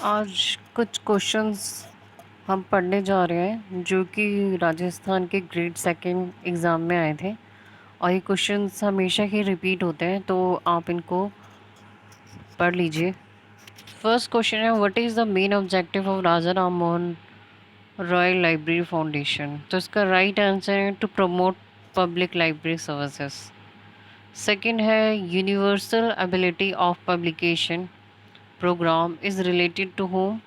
आज कुछ क्वेश्चंस हम पढ़ने जा रहे हैं जो कि राजस्थान के ग्रेड सेकंड एग्ज़ाम में आए थे। और ये क्वेश्चंस हमेशा ही रिपीट होते हैं, तो आप इनको पढ़ लीजिए। फर्स्ट क्वेश्चन है, what is the main objective of Raja Ram Mohan Roy library foundation? तो इसका राइट आंसर है to promote public library services. Second है, universal ability of publication program is related to whom?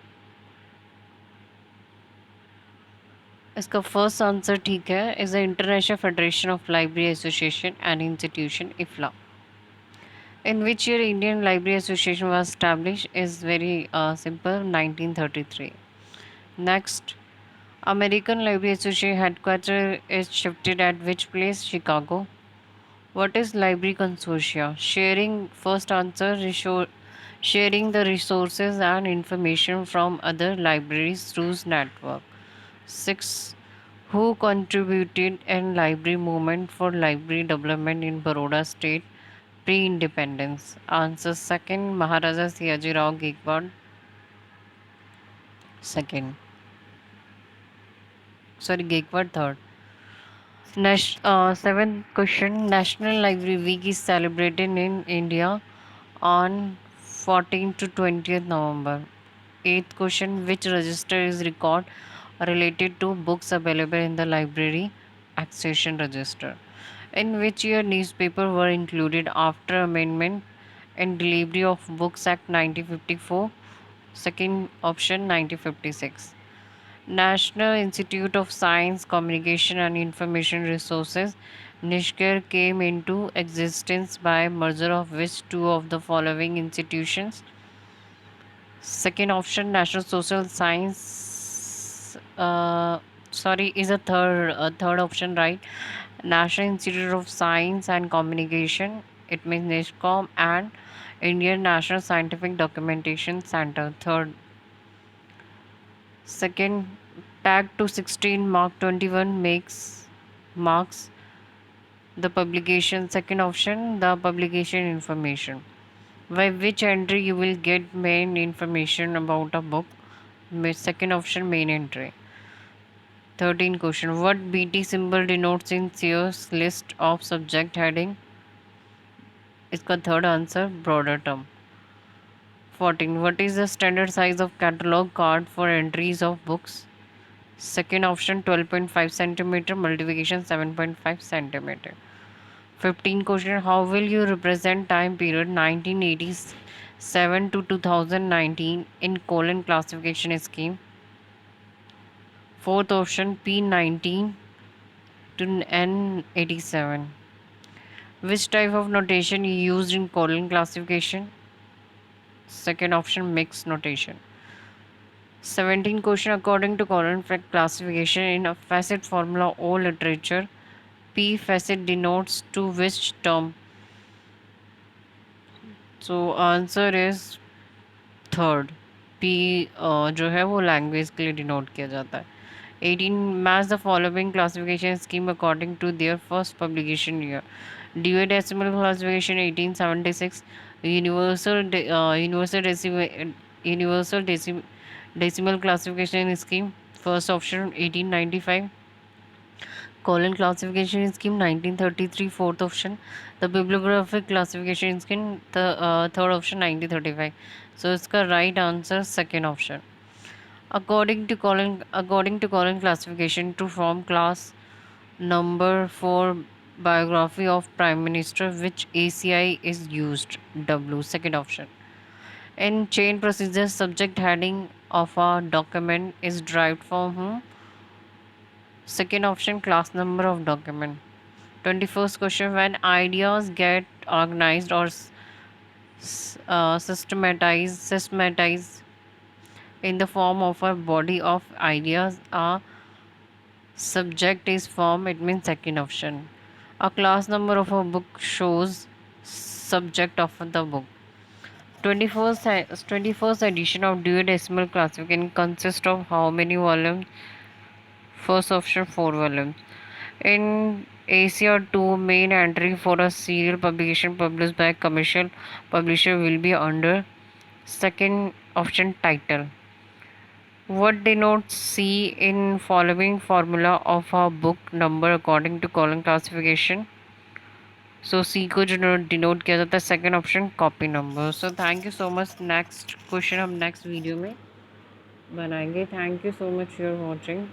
इसका फर्स्ट आंसर ठीक है, is the international federation of library association and institution IFLA. In which year Indian library association was establish? Is very simple, 1933। Next, American library association headquarter is shifted eight which place? Chicago. What is library consortia? Sharing, first answer, sharing the resources and information from other libraries through network. 6. Who contributed in library movement for library development in Baroda state pre-independence? Answer second, Maharaja Siaji Rao Gaikwad. Second. Sorry, Gaikwad third. Seventh question. National Library Week is celebrated in India on 14th to 20th November. Eighth question. Which register is record related to books available in the library? Accession register. In which year newspaper were included after amendment and delivery of Books Act 1954? Second option, 1956. National Institute of Science, Communication and Information Resources, NISHKER, came into existence by merger of which two of the following institutions? Second option, National Social Science. Sorry, is a third option right? National Institute of Science and Communication, it means NISCOM, and Indian National Scientific Documentation Center. Third. Second, tag to 16 mark 21 marks the publication. Second option, the publication information. By which entry you will get main information about a book? Second option, main entry. 13 question. What BT symbol denotes in Sears list of subject heading? इसका third answer, broader term. 14. What is the standard size of catalog card for entries of books? Second option, 12.5 centimeter, multiplication 7.5 centimeter. 15 question, how will you represent time period 1987 to 2019 in colon classification scheme? Fourth option, P19 to N87. Which type of notation is used in colon classification? Second option, mixed notation. 17 question, according to colon classification in a facet formula O literature, P facet denotes to which term? So answer is third. P जो है वो language के लिए denote किया जाता है. 18. Match the following classification scheme according to their first publication year. Dewey Decimal Classification 1876. Universal Decimal Classification Scheme. First option 1895. Colon Classification Scheme 1933. Fourth option. The Bibliographic Classification Scheme. The third option 1935. So इसका right answer second option. According to colon classification, to form class number for biography of Prime Minister, which ACI is used? W. Second option. In chain procedure, subject heading of a document is derived from whom? Second option, class number of document. 21st question, when ideas get organized or systematized in the form of a body of ideas, a subject is formed. It means second option. A class number of a book shows subject of the book. 21st edition of Dewey Decimal Classification consists of how many volumes? First option, 4 volumes. In ACR 2, main entry for a serial publication published by a commercial publisher will be under Second option, title. What denotes C in following formula of a book number according to column classification? सो सी को जो denote किया जाता है second option, copy number. So thank you so much. Next question हम next video में बनाएंगे. Thank you so much for watching.